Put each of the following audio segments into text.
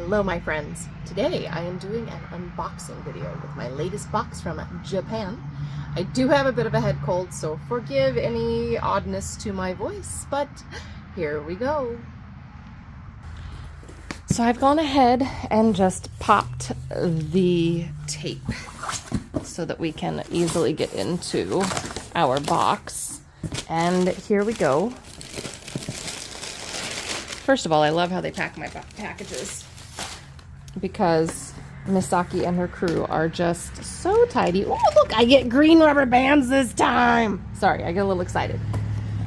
Hello my friends. Today I am doing an unboxing video with my latest box from Japan. I do have a bit of a head cold, so forgive any oddness to my voice, but here we go. So I've gone ahead and just popped the tape so that we can easily get into our box. And here we go. First of all, I love how they pack my packages because Misaki and her crew are just so tidy. Oh, look, I get green rubber bands this time. Sorry, I get a little excited.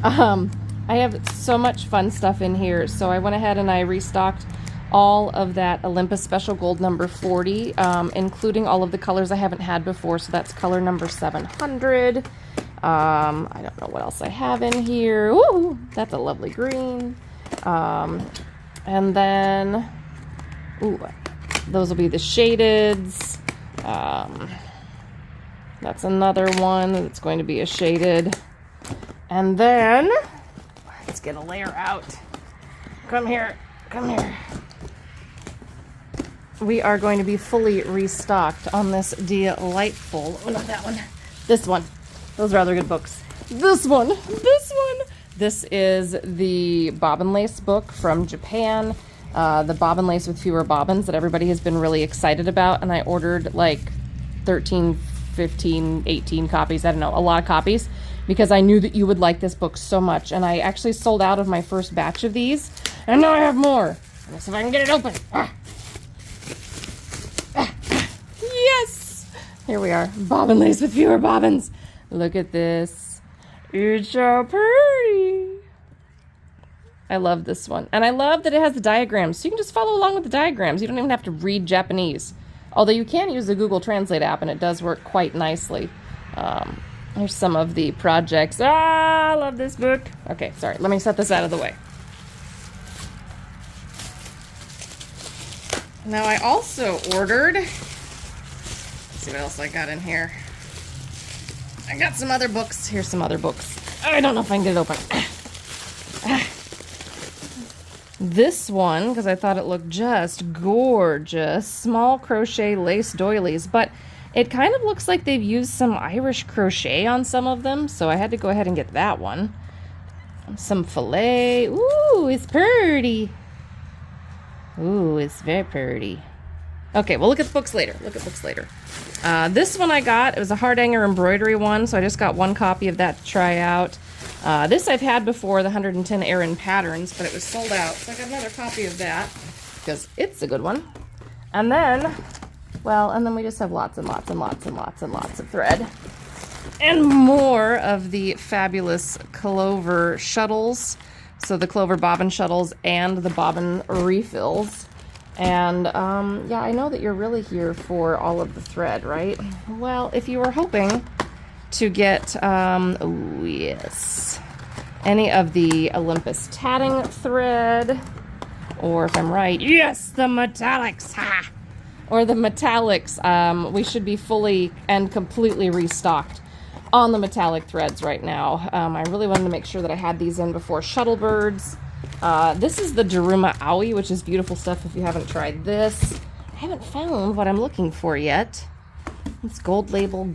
I have so much fun stuff in here, so I went ahead and I restocked all of that Olympus Special Gold number 40, including all of the colors I haven't had before. So that's color number 700. I don't know what else I have in here. Ooh, that's a lovely green. And then, ooh, those will be the shadeds. That's another one that's going to be a shaded. And then, let's get a layer out. Come here, come here. We are going to be fully restocked on this delightful, oh, not that one, this one. Those are other good books. This one. This is the Bobbin Lace book from Japan. The Bobbin Lace with fewer bobbins that everybody has been really excited about. And I ordered like 13, 15, 18 copies. I don't know, a lot of copies. Because I knew that you would like this book so much. And I actually sold out of my first batch of these. And now I have more. Let's see if I can get it open. Yes! Here we are. Bobbin Lace with fewer bobbins. Look at this. It's so pretty. I love this one. And I love that it has the diagrams. So you can just follow along with the diagrams. You don't even have to read Japanese. Although you can use the Google Translate app and it does work quite nicely. Here's some of the projects. Ah, I love this book. Okay, sorry. Let me set this out of the way. Now I also ordered, let's see what else I got in here. I got some other books. Here's some other books. I don't know if I can get it open. This one, because I thought it looked just gorgeous. Small crochet lace doilies, but it kind of looks like they've used some Irish crochet on some of them, so I had to go ahead and get that one. Some filet. Ooh, it's pretty. Ooh, it's very pretty. Okay, we'll look at the books later. This one I got, it was a Hardanger embroidery one, so I just got one copy of that to try out. This I've had before, the 110 Aran patterns, but it was sold out, so I got another copy of that because it's a good one. And then, well, and then we just have lots and lots of thread. And more of the fabulous Clover shuttles. So the Clover bobbin shuttles and the bobbin refills. And yeah, I know that you're really here for all of the thread, right? Well, if you were hoping to get, oh yes, any of the Olympus tatting thread, or if I'm right, yes, the metallics, ha! Or the metallics, we should be fully and completely restocked on the metallic threads right now. I really wanted to make sure that I had these in before Shuttlebirds. This is the Daruma Aoi, which is beautiful stuff if you haven't tried this. I haven't found what I'm looking for yet. It's gold label.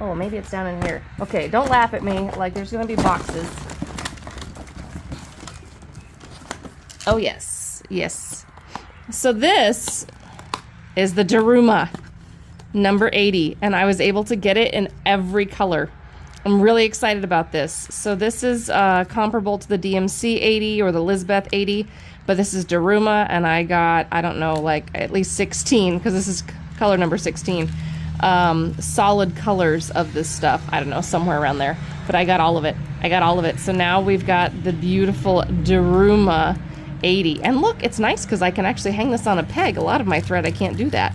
Oh, maybe it's down in here. Okay, don't laugh at me. Like, there's going to be boxes. Oh, yes. So this is the Daruma number 80, and I was able to get it in every color. I'm really excited about this. So this is comparable to the DMC 80 or the Lisbeth 80, but this is Daruma, and I got, I don't know, like at least 16, because this is color number 16, solid colors of this stuff. I don't know, somewhere around there, but I got all of it. So now we've got the beautiful Daruma 80. And look, it's nice because I can actually hang this on a peg. A lot of my thread, I can't do that.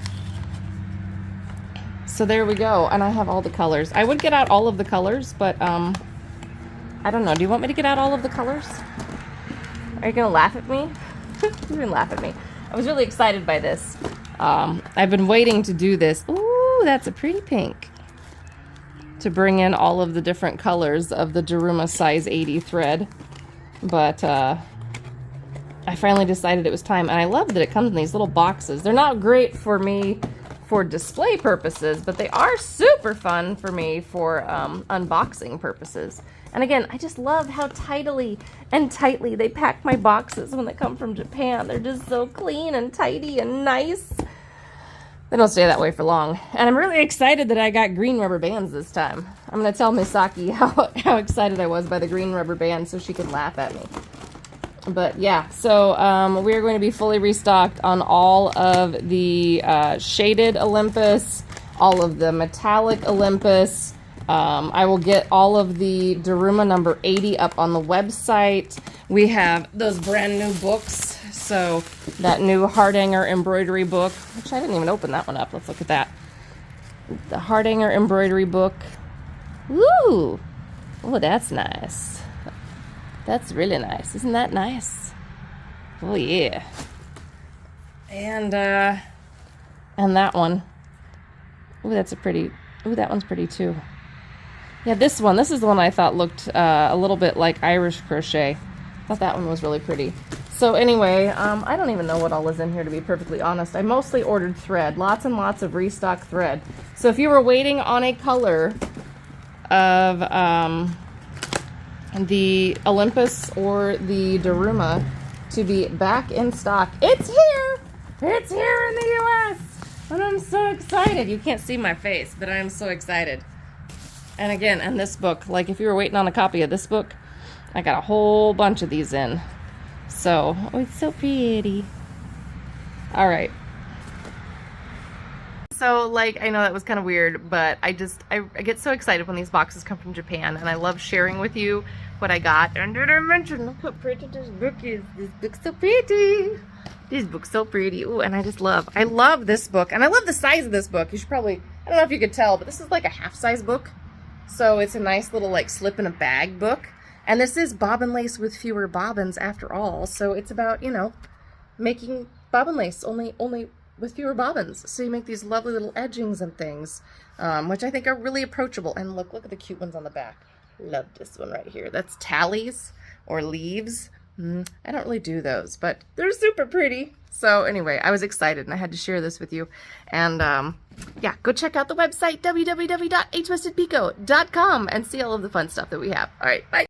So there we go, and I have all the colors. I would get out all of the colors, but I don't know. Do you want me to get out all of the colors? Are you gonna laugh at me? You're gonna laugh at me. I was really excited by this. I've been waiting to do this. Ooh, that's a pretty pink. To bring in all of the different colors of the Daruma size 80 thread. But I finally decided it was time. And I love that it comes in these little boxes. They're not great for me for display purposes, but they are super fun for me for unboxing purposes. And again, I just love how tidily and tightly they pack my boxes when they come from Japan. They're just so clean and tidy and nice. They don't stay that way for long. And I'm really excited that I got green rubber bands this time. I'm going to tell Misaki how excited I was by the green rubber bands so she could laugh at me. But yeah, so we're going to be fully restocked on all of the shaded Olympus, all of the metallic Olympus. I will get all of the Daruma number 80 up on the website. We have those brand new books. So that new Hardanger embroidery book, which I didn't even open that one up. Let's look at that. The Hardanger embroidery book. Woo! Oh, that's nice. That's really nice. Isn't that nice? Oh, yeah. And that one. Ooh, that's a pretty... Ooh, that one's pretty, too. Yeah, this one. This is the one I thought looked a little bit like Irish crochet. I thought that one was really pretty. So anyway, I don't even know what all is in here, to be perfectly honest. I mostly ordered thread. Lots and lots of restock thread. So if you were waiting on a color of the Olympus or the Daruma to be back in stock, it's here! It's here in the U.S. And I'm so excited. You can't see my face, but I am so excited. And again, and this book, like if you were waiting on a copy of this book, I got a whole bunch of these in. So, oh, it's so pretty. All right. So, like, I know that was kind of weird, but I get so excited when these boxes come from Japan, and I love sharing with you what I got. And did I mention, look how pretty this book is. This book's so pretty. This book's so pretty. Ooh, and I love this book, and I love the size of this book. You should probably, I don't know if you could tell, but this is like a half-size book. So it's a nice little, like, slip in a bag book. And this is bobbin lace with fewer bobbins after all. So it's about, you know, making bobbin lace only with fewer bobbins. So you make these lovely little edgings and things, which I think are really approachable. And look at the cute ones on the back. Love this one right here. That's tallies or leaves. I don't really do those, but they're super pretty. So anyway, I was excited and I had to share this with you. And yeah, go check out the website, www.hwestedpico.com, and see all of the fun stuff that we have. All right, bye.